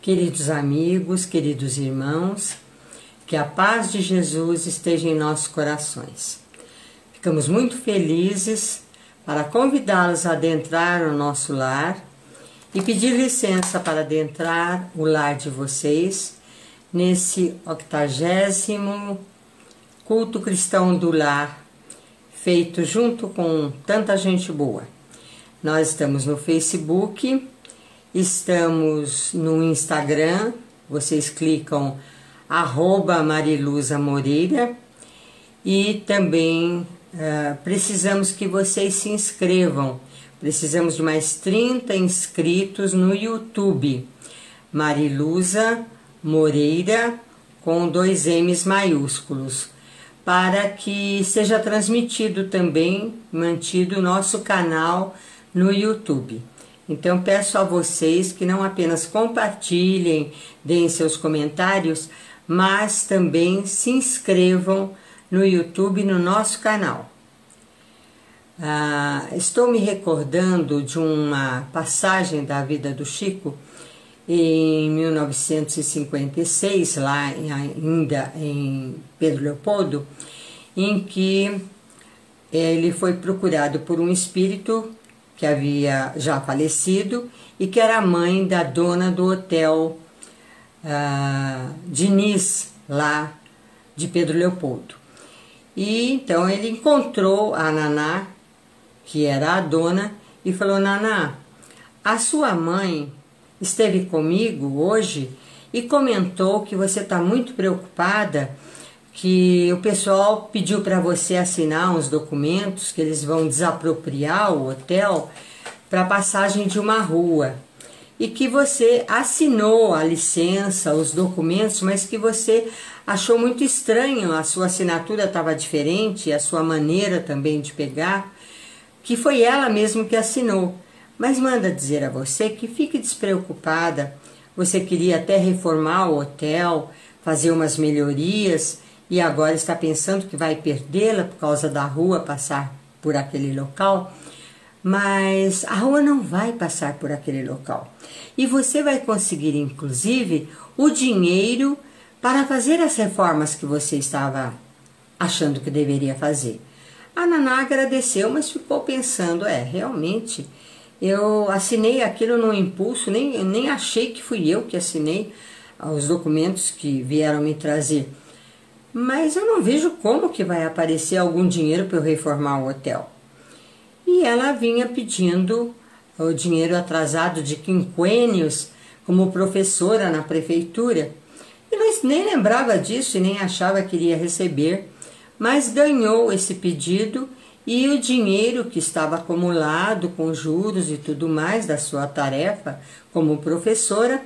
Queridos amigos, queridos irmãos, que a paz de Jesus esteja em nossos corações. Ficamos muito felizes para convidá-los a adentrar o nosso lar e pedir licença para adentrar o lar de vocês nesse 80º culto cristão do lar, feito junto com tanta gente boa. Nós estamos no Facebook, estamos no Instagram, vocês clicam @mariluzamoreira e também precisamos que vocês se inscrevam. Precisamos de mais 30 inscritos no YouTube. Mariluza Moreira com 2 M's maiúsculos, para que seja transmitido também, mantido o nosso canal no YouTube. Então peço a vocês que não apenas compartilhem, deem seus comentários, mas também se inscrevam no YouTube, no nosso canal. Estou me recordando de uma passagem da vida do Chico em 1956, lá ainda em Pedro Leopoldo, em que ele foi procurado por um espírito que havia já falecido e que era a mãe da dona do hotel Diniz, lá de Pedro Leopoldo. E então ele encontrou a Naná, que era a dona, e falou: Naná, a sua mãe esteve comigo hoje e comentou que você está muito preocupada, que o pessoal pediu para você assinar uns documentos que eles vão desapropriar o hotel para passagem de uma rua, e que você assinou a licença, os documentos, mas que você achou muito estranho, a sua assinatura estava diferente, a sua maneira também de pegar, que foi ela mesmo que assinou. Mas manda dizer a você que fique despreocupada, você queria até reformar o hotel, fazer umas melhorias, e agora está pensando que vai perdê-la por causa da rua passar por aquele local, mas a rua não vai passar por aquele local. E você vai conseguir, inclusive, o dinheiro para fazer as reformas que você estava achando que deveria fazer. A Naná agradeceu, mas ficou pensando, realmente, eu assinei aquilo num impulso, nem achei que fui eu que assinei os documentos que vieram me trazer. Mas eu não vejo como que vai aparecer algum dinheiro para eu reformar o hotel. E ela vinha pedindo o dinheiro atrasado de quinquênios como professora na prefeitura. E nem lembrava disso e nem achava que iria receber, mas ganhou esse pedido e o dinheiro que estava acumulado com juros e tudo mais da sua tarefa como professora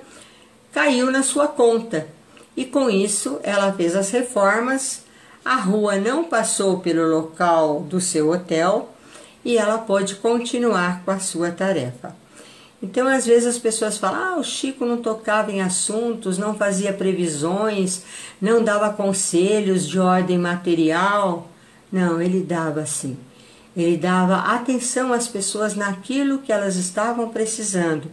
caiu na sua conta. E com isso ela fez as reformas, a rua não passou pelo local do seu hotel e ela pôde continuar com a sua tarefa. Então, às vezes as pessoas falam, o Chico não tocava em assuntos, não fazia previsões, não dava conselhos de ordem material. Não, ele dava sim. Ele dava atenção às pessoas naquilo que elas estavam precisando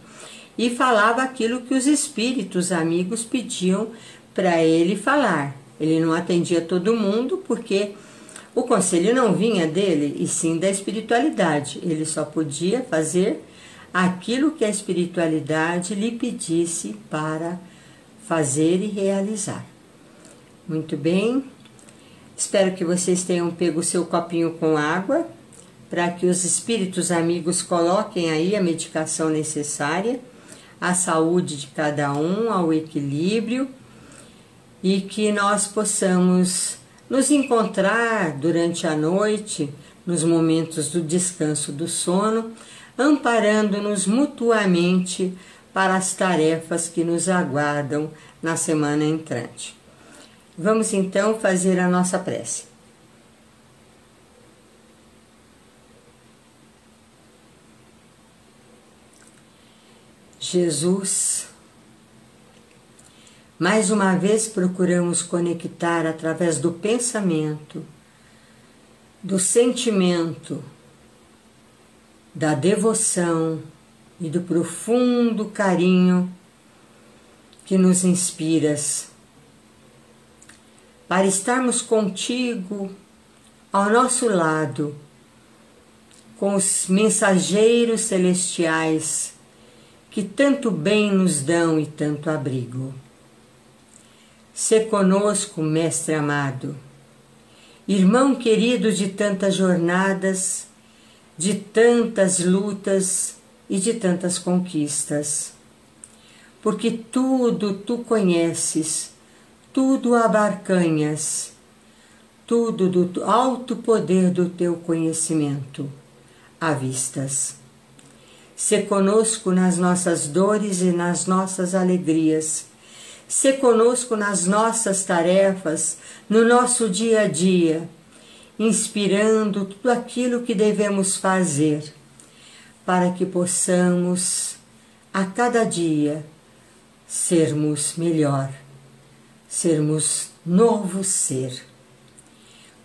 e falava aquilo que os espíritos amigos pediam para ele falar. Ele não atendia todo mundo porque o conselho não vinha dele, e sim da espiritualidade. Ele só podia fazer aquilo que a espiritualidade lhe pedisse para fazer e realizar. Muito bem, espero que vocês tenham pego o seu copinho com água, para que os espíritos amigos coloquem aí a medicação necessária, à saúde de cada um, ao equilíbrio, e que nós possamos nos encontrar durante a noite, nos momentos do descanso do sono, amparando-nos mutuamente para as tarefas que nos aguardam na semana entrante. Vamos então fazer a nossa prece. Jesus, mais uma vez procuramos conectar através do pensamento, do sentimento, da devoção e do profundo carinho que nos inspiras, para estarmos contigo ao nosso lado, com os mensageiros celestiais que tanto bem nos dão e tanto abrigo. Sê conosco, Mestre amado, irmão querido de tantas jornadas, de tantas lutas e de tantas conquistas, porque tudo tu conheces, tudo abarcanhas, tudo do alto poder do teu conhecimento avistas. Sê conosco nas nossas dores e nas nossas alegrias, sê conosco nas nossas tarefas, no nosso dia a dia, inspirando tudo aquilo que devemos fazer, para que possamos, a cada dia, sermos melhor, sermos novo ser.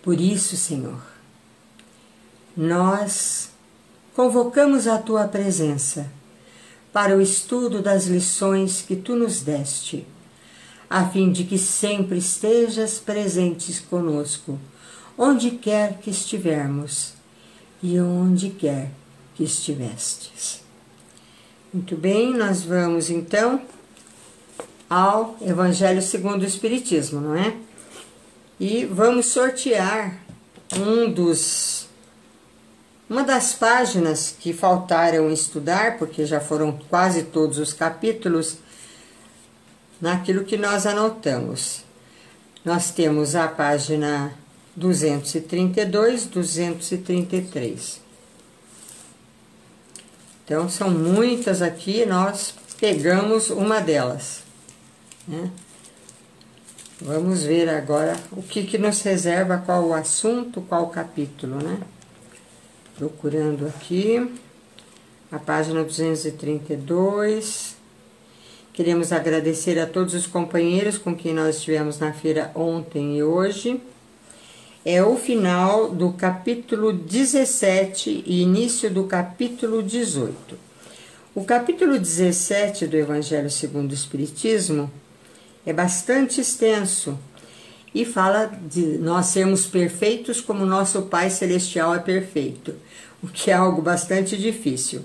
Por isso, Senhor, nós convocamos a Tua presença para o estudo das lições que Tu nos deste, a fim de que sempre estejas presentes conosco, onde quer que estivermos e onde quer que estivestes. Muito bem, nós vamos então ao Evangelho segundo o Espiritismo, não é? E vamos sortear uma das páginas que faltaram estudar, porque já foram quase todos os capítulos, naquilo que nós anotamos. Nós temos a página 232, 233. Então, são muitas aqui, nós pegamos uma delas, né? Vamos ver agora o que nos reserva, qual o assunto, qual o capítulo, né? Procurando aqui, a página 232. Queremos agradecer a todos os companheiros com quem nós estivemos na feira ontem e hoje. É o final do capítulo 17 e início do capítulo 18. O capítulo 17 do Evangelho segundo o Espiritismo é bastante extenso e fala de nós sermos perfeitos como nosso Pai Celestial é perfeito, o que é algo bastante difícil.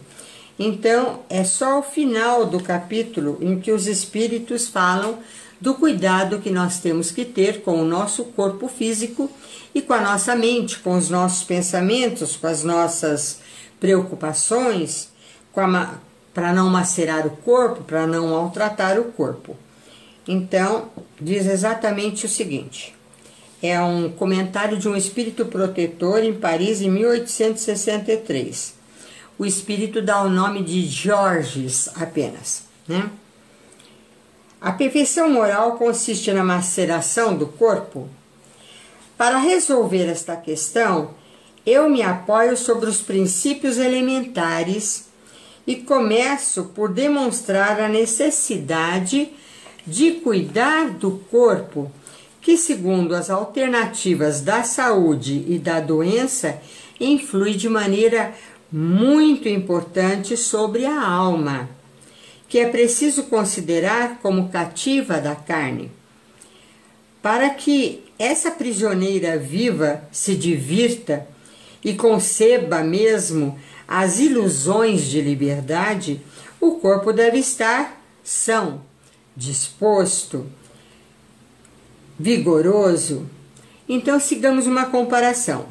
Então, é só o final do capítulo em que os espíritos falam do cuidado que nós temos que ter com o nosso corpo físico e com a nossa mente, com os nossos pensamentos, com as nossas preocupações, para não macerar o corpo, para não maltratar o corpo. Então, diz exatamente o seguinte: é um comentário de um espírito protetor em Paris em 1863. O espírito dá o nome de Georges apenas, né? A perfeição moral consiste na maceração do corpo. Para resolver esta questão, eu me apoio sobre os princípios elementares e começo por demonstrar a necessidade de cuidar do corpo, que, segundo as alternativas da saúde e da doença, influi de maneira muito importante sobre a alma, que é preciso considerar como cativa da carne. Para que essa prisioneira viva se divirta e conceba mesmo as ilusões de liberdade, o corpo deve estar são, disposto, vigoroso. Então sigamos uma comparação.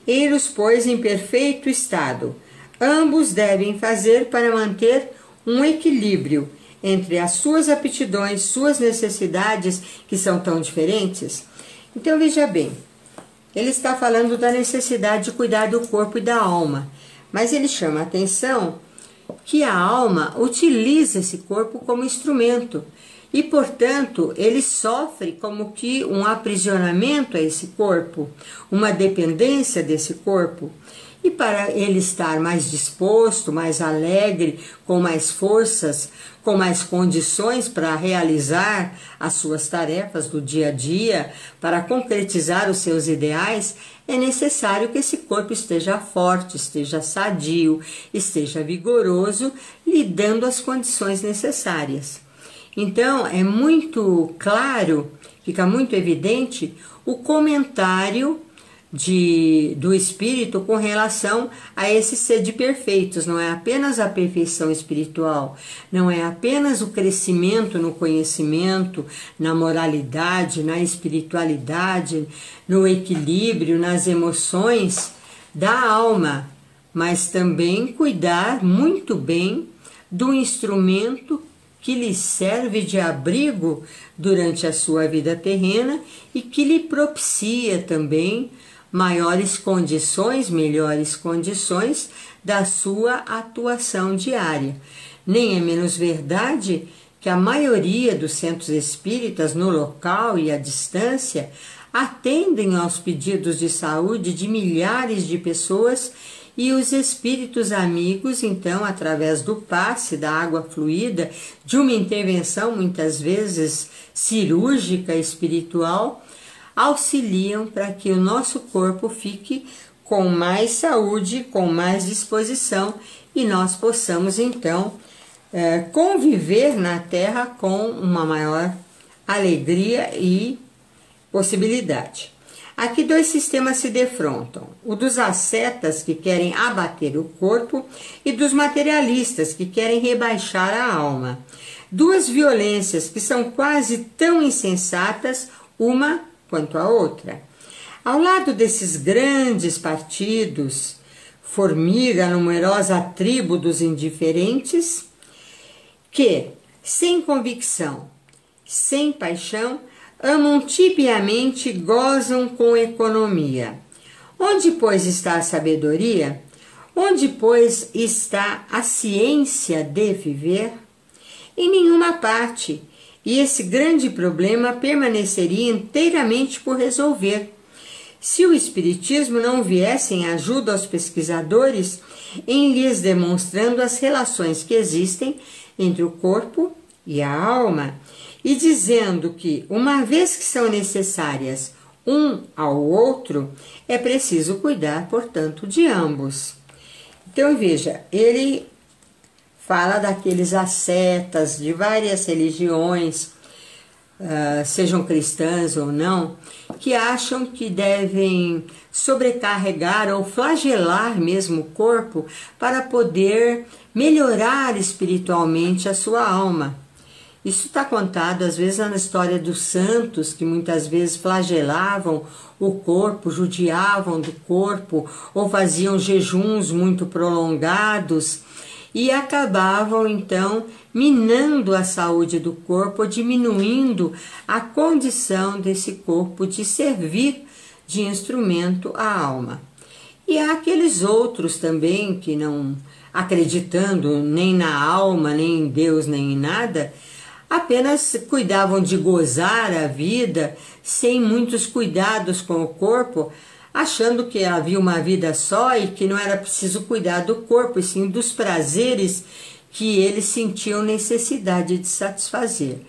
Eles, pois, em perfeito estado, ambos devem fazer para manter um equilíbrio entre as suas aptidões, suas necessidades, que são tão diferentes. Então veja bem, ele está falando da necessidade de cuidar do corpo e da alma, mas ele chama a atenção que a alma utiliza esse corpo como instrumento e, portanto, ele sofre como que um aprisionamento a esse corpo, uma dependência desse corpo. E para ele estar mais disposto, mais alegre, com mais forças, com mais condições para realizar as suas tarefas do dia a dia, para concretizar os seus ideais, é necessário que esse corpo esteja forte, esteja sadio, esteja vigoroso, lhe dando as condições necessárias. Então é muito claro, fica muito evidente o comentário do Espírito com relação a esse ser de perfeitos. Não é apenas a perfeição espiritual, não é apenas o crescimento no conhecimento, na moralidade, na espiritualidade, no equilíbrio, nas emoções da alma, mas também cuidar muito bem do instrumento que lhe serve de abrigo durante a sua vida terrena e que lhe propicia também maiores condições, melhores condições da sua atuação diária. Nem é menos verdade que a maioria dos centros espíritas no local e à distância atendem aos pedidos de saúde de milhares de pessoas e os espíritos amigos, então, através do passe da água fluida, de uma intervenção muitas vezes cirúrgica espiritual, auxiliam para que o nosso corpo fique com mais saúde, com mais disposição e nós possamos então conviver na Terra com uma maior alegria e possibilidade. Aqui dois sistemas se defrontam, o dos ascetas que querem abater o corpo e dos materialistas que querem rebaixar a alma. Duas violências que são quase tão insensatas, uma quanto a outra. Ao lado desses grandes partidos, formiga a numerosa tribo dos indiferentes, que, sem convicção, sem paixão, amam tibiamente e gozam com economia. Onde, pois, está a sabedoria? Onde, pois, está a ciência de viver? Em nenhuma parte. E esse grande problema permaneceria inteiramente por resolver, se o Espiritismo não viesse em ajuda aos pesquisadores em lhes demonstrando as relações que existem entre o corpo e a alma, e dizendo que, uma vez que são necessárias um ao outro, é preciso cuidar, portanto, de ambos. Então, veja, ele fala daqueles ascetas de várias religiões, sejam cristãs ou não, que acham que devem sobrecarregar ou flagelar mesmo o corpo para poder melhorar espiritualmente a sua alma. Isso está contado às vezes na história dos santos, que muitas vezes flagelavam o corpo, judiavam do corpo, ou faziam jejuns muito prolongados, e acabavam então minando a saúde do corpo, diminuindo a condição desse corpo de servir de instrumento à alma. E há aqueles outros também que, não acreditando nem na alma, nem em Deus, nem em nada, apenas cuidavam de gozar a vida sem muitos cuidados com o corpo, achando que havia uma vida só e que não era preciso cuidar do corpo, e sim dos prazeres que eles sentiam necessidade de satisfazer.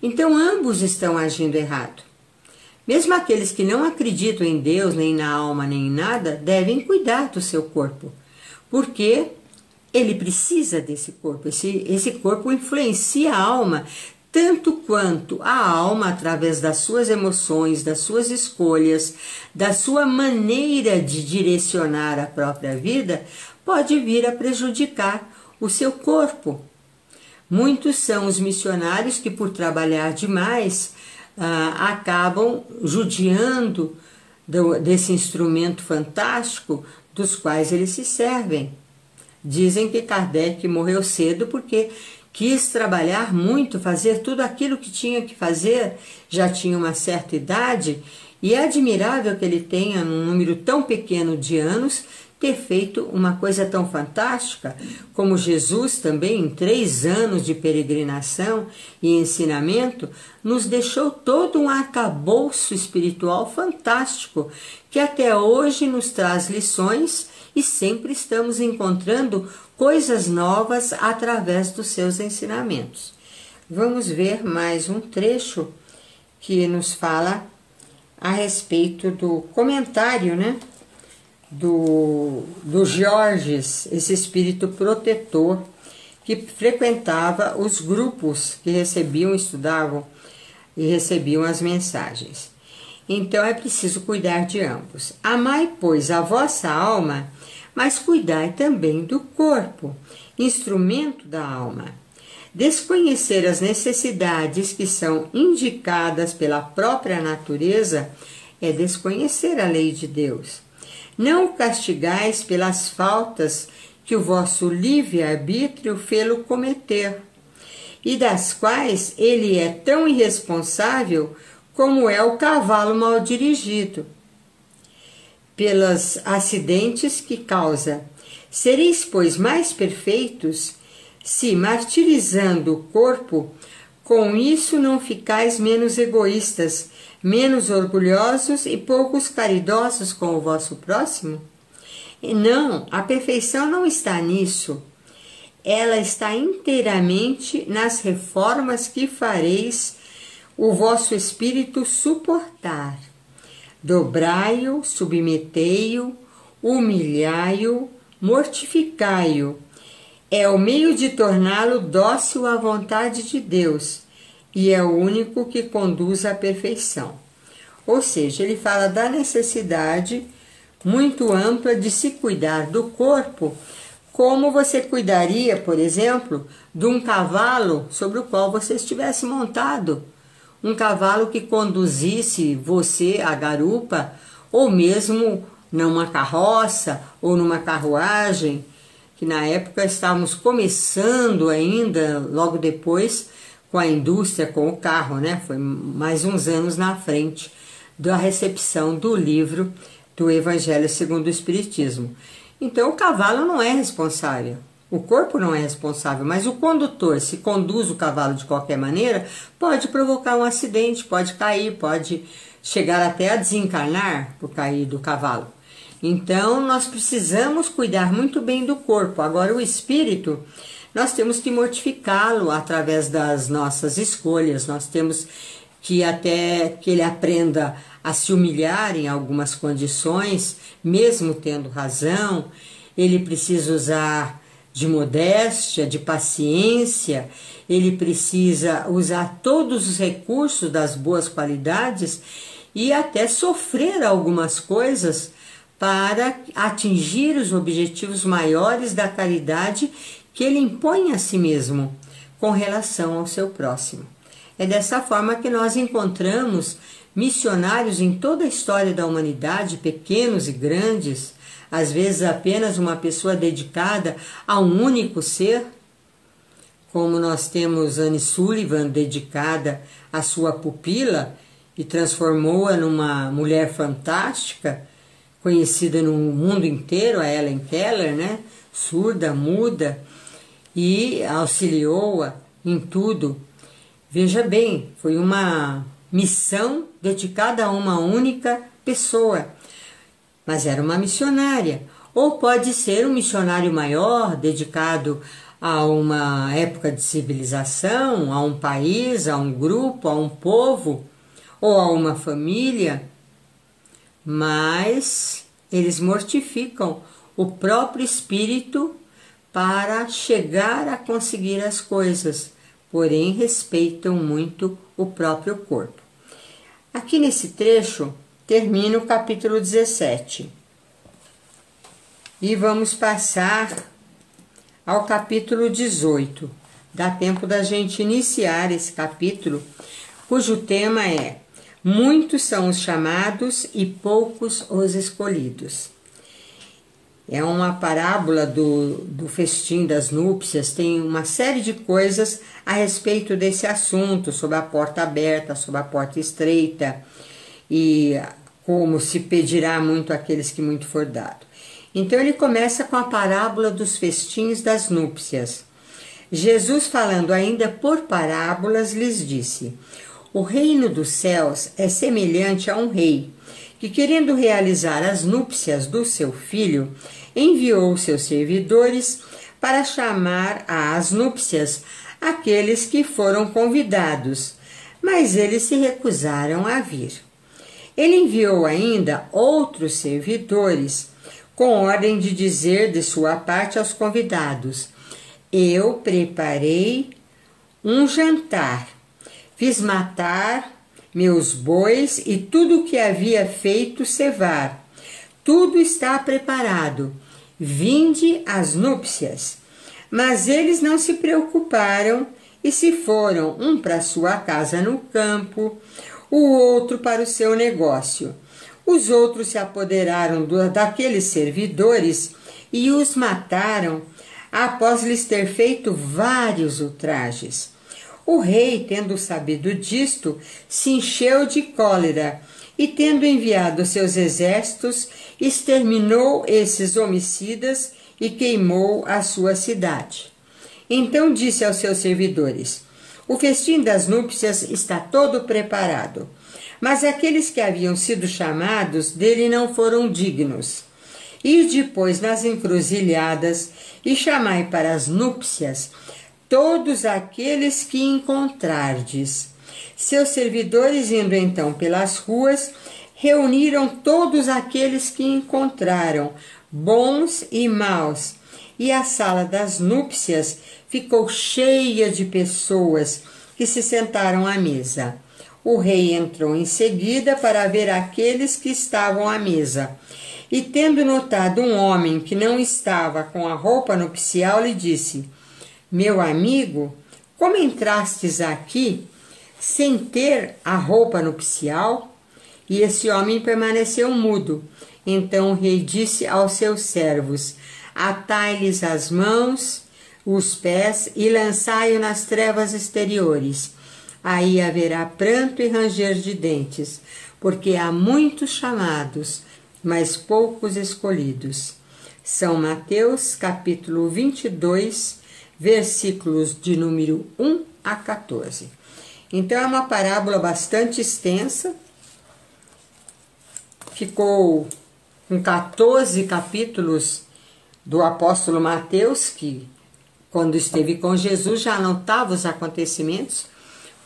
Então ambos estão agindo errado. Mesmo aqueles que não acreditam em Deus, nem na alma, nem em nada, devem cuidar do seu corpo, porque ele precisa desse corpo. Esse corpo influencia a alma, tanto quanto a alma, através das suas emoções, das suas escolhas, da sua maneira de direcionar a própria vida, pode vir a prejudicar o seu corpo. Muitos são os missionários que, por trabalhar demais, acabam judiando desse instrumento fantástico dos quais eles se servem. Dizem que Kardec morreu cedo porque quis trabalhar muito, fazer tudo aquilo que tinha que fazer, já tinha uma certa idade, e é admirável que ele tenha, num número tão pequeno de anos, ter feito uma coisa tão fantástica, como Jesus também, em 3 anos de peregrinação e ensinamento, nos deixou todo um arcabouço espiritual fantástico, que até hoje nos traz lições e sempre estamos encontrando coisas novas através dos seus ensinamentos. Vamos ver mais um trecho que nos fala a respeito do comentário, né, do Georges, esse espírito protetor que frequentava os grupos que recebiam, estudavam e recebiam as mensagens. Então é preciso cuidar de ambos. Amai, pois, a vossa alma, mas cuidai também do corpo, instrumento da alma. Desconhecer as necessidades que são indicadas pela própria natureza é desconhecer a lei de Deus. Não o castigais pelas faltas que o vosso livre-arbítrio fê-lo cometer, e das quais ele é tão irresponsável como é o cavalo mal dirigido, pelos acidentes que causa. Sereis, pois, mais perfeitos, se, martirizando o corpo, com isso não ficais menos egoístas, menos orgulhosos e poucos caridosos com o vosso próximo? Não, a perfeição não está nisso. Ela está inteiramente nas reformas que fareis o vosso espírito suportar. Dobrai-o, submetei-o, humilhai-o, mortificai-o. É o meio de torná-lo dócil à vontade de Deus e é o único que conduz à perfeição. Ou seja, ele fala da necessidade muito ampla de se cuidar do corpo, como você cuidaria, por exemplo, de um cavalo sobre o qual você estivesse montado. Um cavalo que conduzisse você à garupa, ou mesmo numa carroça ou numa carruagem, que na época estávamos começando ainda, logo depois, com a indústria, com o carro, né? Foi mais uns anos na frente da recepção do livro do Evangelho segundo o Espiritismo. Então o cavalo não é responsável, o corpo não é responsável, mas o condutor, se conduz o cavalo de qualquer maneira, pode provocar um acidente, pode cair, pode chegar até a desencarnar por cair do cavalo. Então nós precisamos cuidar muito bem do corpo. Agora o espírito, nós temos que mortificá-lo através das nossas escolhas, nós temos que até que ele aprenda a se humilhar em algumas condições, mesmo tendo razão. Ele precisa usar de modéstia, de paciência, ele precisa usar todos os recursos das boas qualidades e até sofrer algumas coisas para atingir os objetivos maiores da caridade que ele impõe a si mesmo com relação ao seu próximo. É dessa forma que nós encontramos missionários em toda a história da humanidade, pequenos e grandes, às vezes apenas uma pessoa dedicada a um único ser, como nós temos Anne Sullivan, dedicada à sua pupila e transformou-a numa mulher fantástica, conhecida no mundo inteiro, a Helen Keller, né? Surda, muda, e auxiliou-a em tudo. Veja bem, foi uma missão dedicada a uma única pessoa, mas era uma missionária. Ou pode ser um missionário maior, dedicado a uma época de civilização, a um país, a um grupo, a um povo, ou a uma família, mas eles mortificam o próprio espírito para chegar a conseguir as coisas, porém respeitam muito o próprio corpo. Aqui nesse trecho termina o capítulo 17 e vamos passar ao capítulo 18. Dá tempo da gente iniciar esse capítulo, cujo tema é: muitos são os chamados e poucos os escolhidos. É uma parábola do festim das núpcias, tem uma série de coisas a respeito desse assunto, sobre a porta aberta, sobre a porta estreita, e como se pedirá muito àqueles que muito for dado. Então ele começa com a parábola dos festins das núpcias. Jesus, falando ainda por parábolas, lhes disse: o reino dos céus é semelhante a um rei, que, querendo realizar as núpcias do seu filho, enviou seus servidores para chamar às núpcias aqueles que foram convidados, mas eles se recusaram a vir. Ele enviou ainda outros servidores, com ordem de dizer de sua parte aos convidados: eu preparei um jantar, fiz matar meus bois e tudo o que havia feito cevar. Tudo está preparado. Vinde às núpcias. Mas eles não se preocuparam e se foram, um para sua casa no campo, o outro para o seu negócio. Os outros se apoderaram daqueles servidores e os mataram, após lhes ter feito vários ultrajes. O rei, tendo sabido disto, se encheu de cólera e, tendo enviado seus exércitos, exterminou esses homicidas e queimou a sua cidade. Então disse aos seus servidores: o festim das núpcias está todo preparado, mas aqueles que haviam sido chamados dele não foram dignos. Ide depois nas encruzilhadas e chamai para as núpcias todos aqueles que encontrardes. Seus servidores, indo então pelas ruas, reuniram todos aqueles que encontraram, bons e maus, e a sala das núpcias ficou cheia de pessoas que se sentaram à mesa. O rei entrou em seguida para ver aqueles que estavam à mesa, e tendo notado um homem que não estava com a roupa nupcial, lhe disse: meu amigo, como entrastes aqui sem ter a roupa nupcial? E esse homem permaneceu mudo. Então o rei disse aos seus servos: atai-lhes as mãos, os pés e lançai-o nas trevas exteriores. Aí haverá pranto e ranger de dentes, porque há muitos chamados, mas poucos escolhidos. São Mateus, capítulo 22, versículos de número 1 a 14. Então é uma parábola bastante extensa, ficou com 14 capítulos do apóstolo Mateus, que quando esteve com Jesus já anotava os acontecimentos,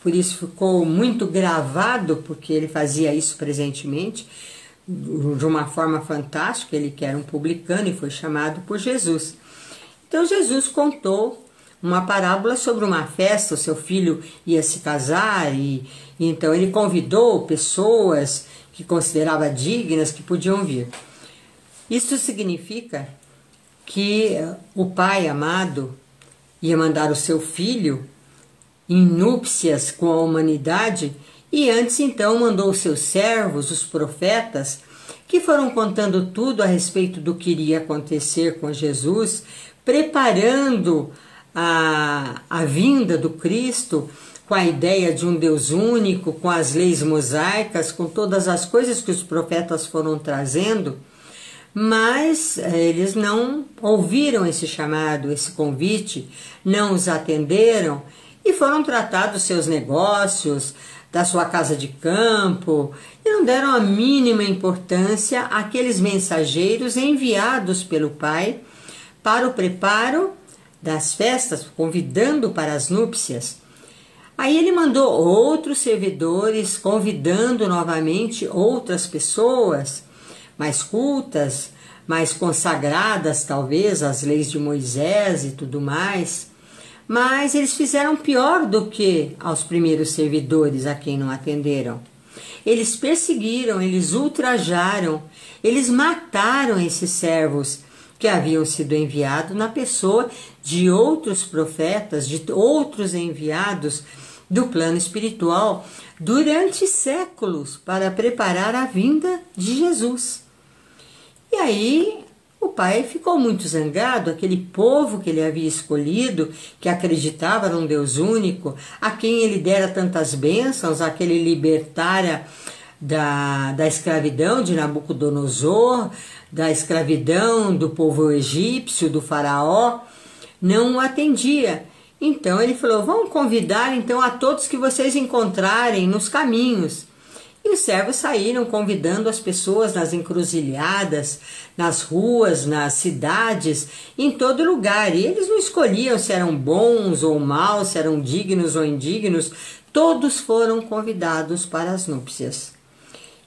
por isso ficou muito gravado, porque ele fazia isso presentemente, de uma forma fantástica. Ele que era um publicano e foi chamado por Jesus. Então Jesus contou uma parábola sobre uma festa. O seu filho ia se casar e então ele convidou pessoas que considerava dignas que podiam vir. Isso significa que o pai amado ia mandar o seu filho em núpcias com a humanidade, e antes então mandou os seus servos, os profetas, que foram contando tudo a respeito do que iria acontecer com Jesus, preparando a vinda do Cristo, com a ideia de um Deus único, com as leis mosaicas, com todas as coisas que os profetas foram trazendo. Mas eles não ouviram esse chamado, esse convite, não os atenderam e foram tratar dos seus negócios, da sua casa de campo, e não deram a mínima importância àqueles mensageiros enviados pelo Pai para o preparo das festas, convidando para as núpcias. Aí ele mandou outros servidores, convidando novamente outras pessoas mais cultas, mais consagradas talvez às leis de Moisés e tudo mais. Mas eles fizeram pior do que aos primeiros servidores a quem não atenderam. Eles perseguiram, eles ultrajaram, eles mataram esses servos que haviam sido enviados na pessoa de outros profetas, de outros enviados do plano espiritual durante séculos para preparar a vinda de Jesus. E aí o pai ficou muito zangado. Aquele povo que ele havia escolhido, que acreditava num Deus único, a quem ele dera tantas bênçãos, a quem ele libertara da escravidão de Nabucodonosor, da escravidão do povo egípcio, do faraó, não o atendia. Então ele falou: vamos convidar então a todos que vocês encontrarem nos caminhos. E os servos saíram convidando as pessoas nas encruzilhadas, nas ruas, nas cidades, em todo lugar. E eles não escolhiam se eram bons ou maus, se eram dignos ou indignos. Todos foram convidados para as núpcias.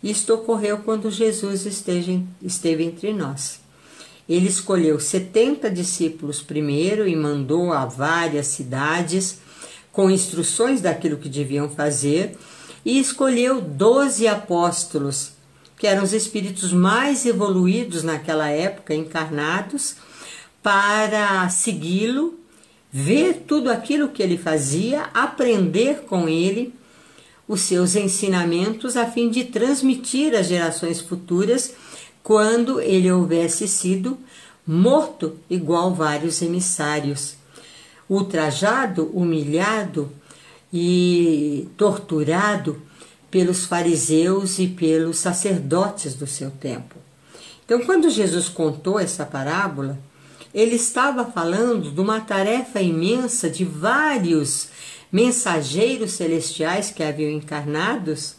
Isto ocorreu quando Jesus esteve entre nós. ele escolheu 70 discípulos primeiro e mandou a várias cidades com instruções daquilo que deviam fazer, e escolheu 12 apóstolos, que eram os espíritos mais evoluídos naquela época, encarnados, para segui-lo, ver tudo aquilo que ele fazia, aprender com ele os seus ensinamentos, a fim de transmitir às gerações futuras quando ele houvesse sido morto, igual vários emissários, ultrajado, humilhado e torturado pelos fariseus e pelos sacerdotes do seu tempo. Então, quando Jesus contou essa parábola, ele estava falando de uma tarefa imensa de vários mensageiros celestiais que haviam encarnados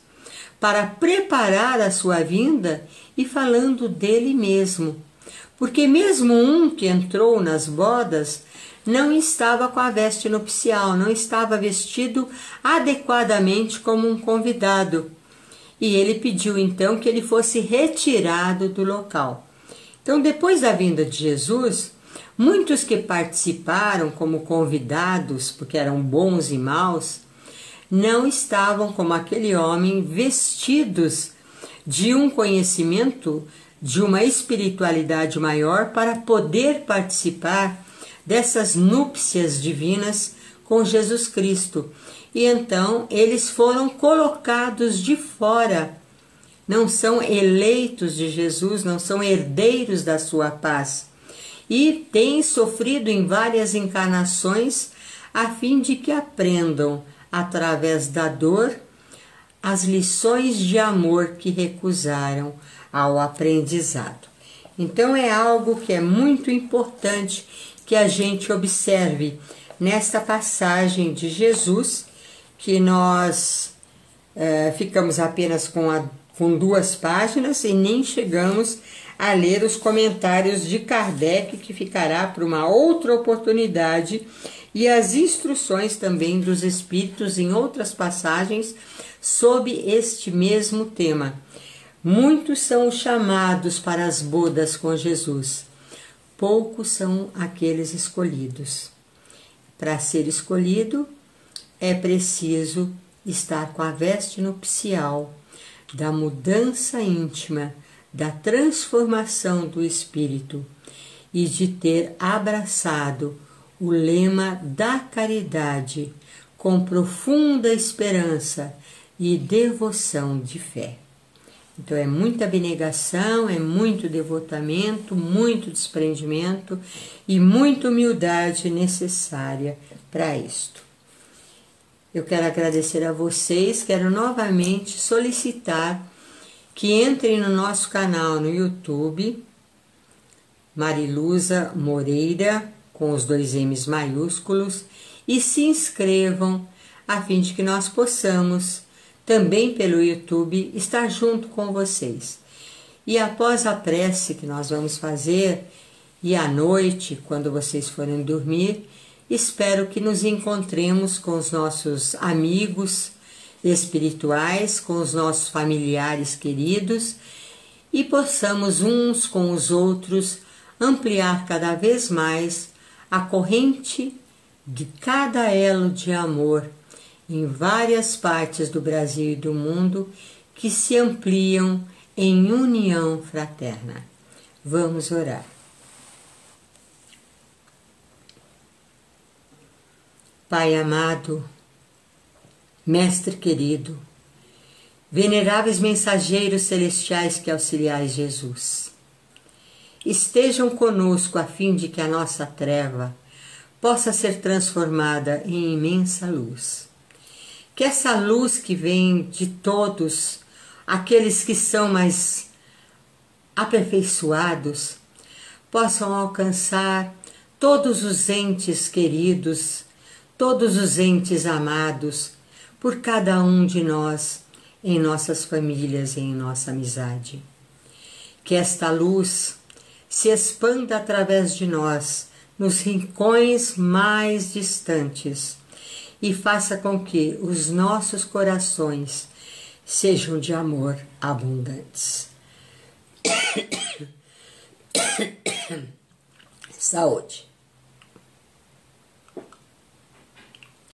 para preparar a sua vinda, e falando dele mesmo. Porque mesmo um que entrou nas bodas não estava com a veste nupcial, não estava vestido adequadamente como um convidado. E ele pediu então que ele fosse retirado do local. Então, depois da vinda de Jesus, muitos que participaram como convidados, porque eram bons e maus, não estavam como aquele homem vestidos de um conhecimento, de uma espiritualidade maior para poder participar dessas núpcias divinas com Jesus Cristo. E então eles foram colocados de fora, não são eleitos de Jesus, não são herdeiros da sua paz, e têm sofrido em várias encarnações a fim de que aprendam, através da dor, as lições de amor que recusaram ao aprendizado. Então é algo que é muito importante que a gente observe nesta passagem de Jesus, que nós ficamos apenas com 2 páginas e nem chegamos a ler os comentários de Kardec, que ficará para uma outra oportunidade, e as instruções também dos espíritos em outras passagens sob este mesmo tema. Muitos são os chamados para as bodas com Jesus, poucos são aqueles escolhidos. Para ser escolhido, é preciso estar com a veste nupcial da mudança íntima, da transformação do espírito e de ter abraçado o lema da caridade com profunda esperança e devoção de fé. Então é muita abnegação, é muito devotamento, muito desprendimento e muita humildade necessária para isto. Eu quero agradecer a vocês, quero novamente solicitar que entrem no nosso canal no YouTube, Mariluza Moreira, com os 2 M's maiúsculos, e se inscrevam a fim de que nós possamos, também pelo YouTube, estar junto com vocês. E após a prece que nós vamos fazer, e à noite, quando vocês forem dormir, espero que nos encontremos com os nossos amigos espirituais, com os nossos familiares queridos, e possamos uns com os outros ampliar cada vez mais a corrente de cada elo de amor em várias partes do Brasil e do mundo que se ampliam em união fraterna. Vamos orar. Pai amado, Mestre querido, veneráveis mensageiros celestiais que auxiliais Jesus, estejam conosco a fim de que a nossa treva possa ser transformada em imensa luz. Que essa luz que vem de todos aqueles que são mais aperfeiçoados possam alcançar todos os entes queridos, todos os entes amados por cada um de nós, em nossas famílias e em nossa amizade. Que esta luz se expanda através de nós, nos rincões mais distantes, e faça com que os nossos corações sejam de amor abundantes. Saúde.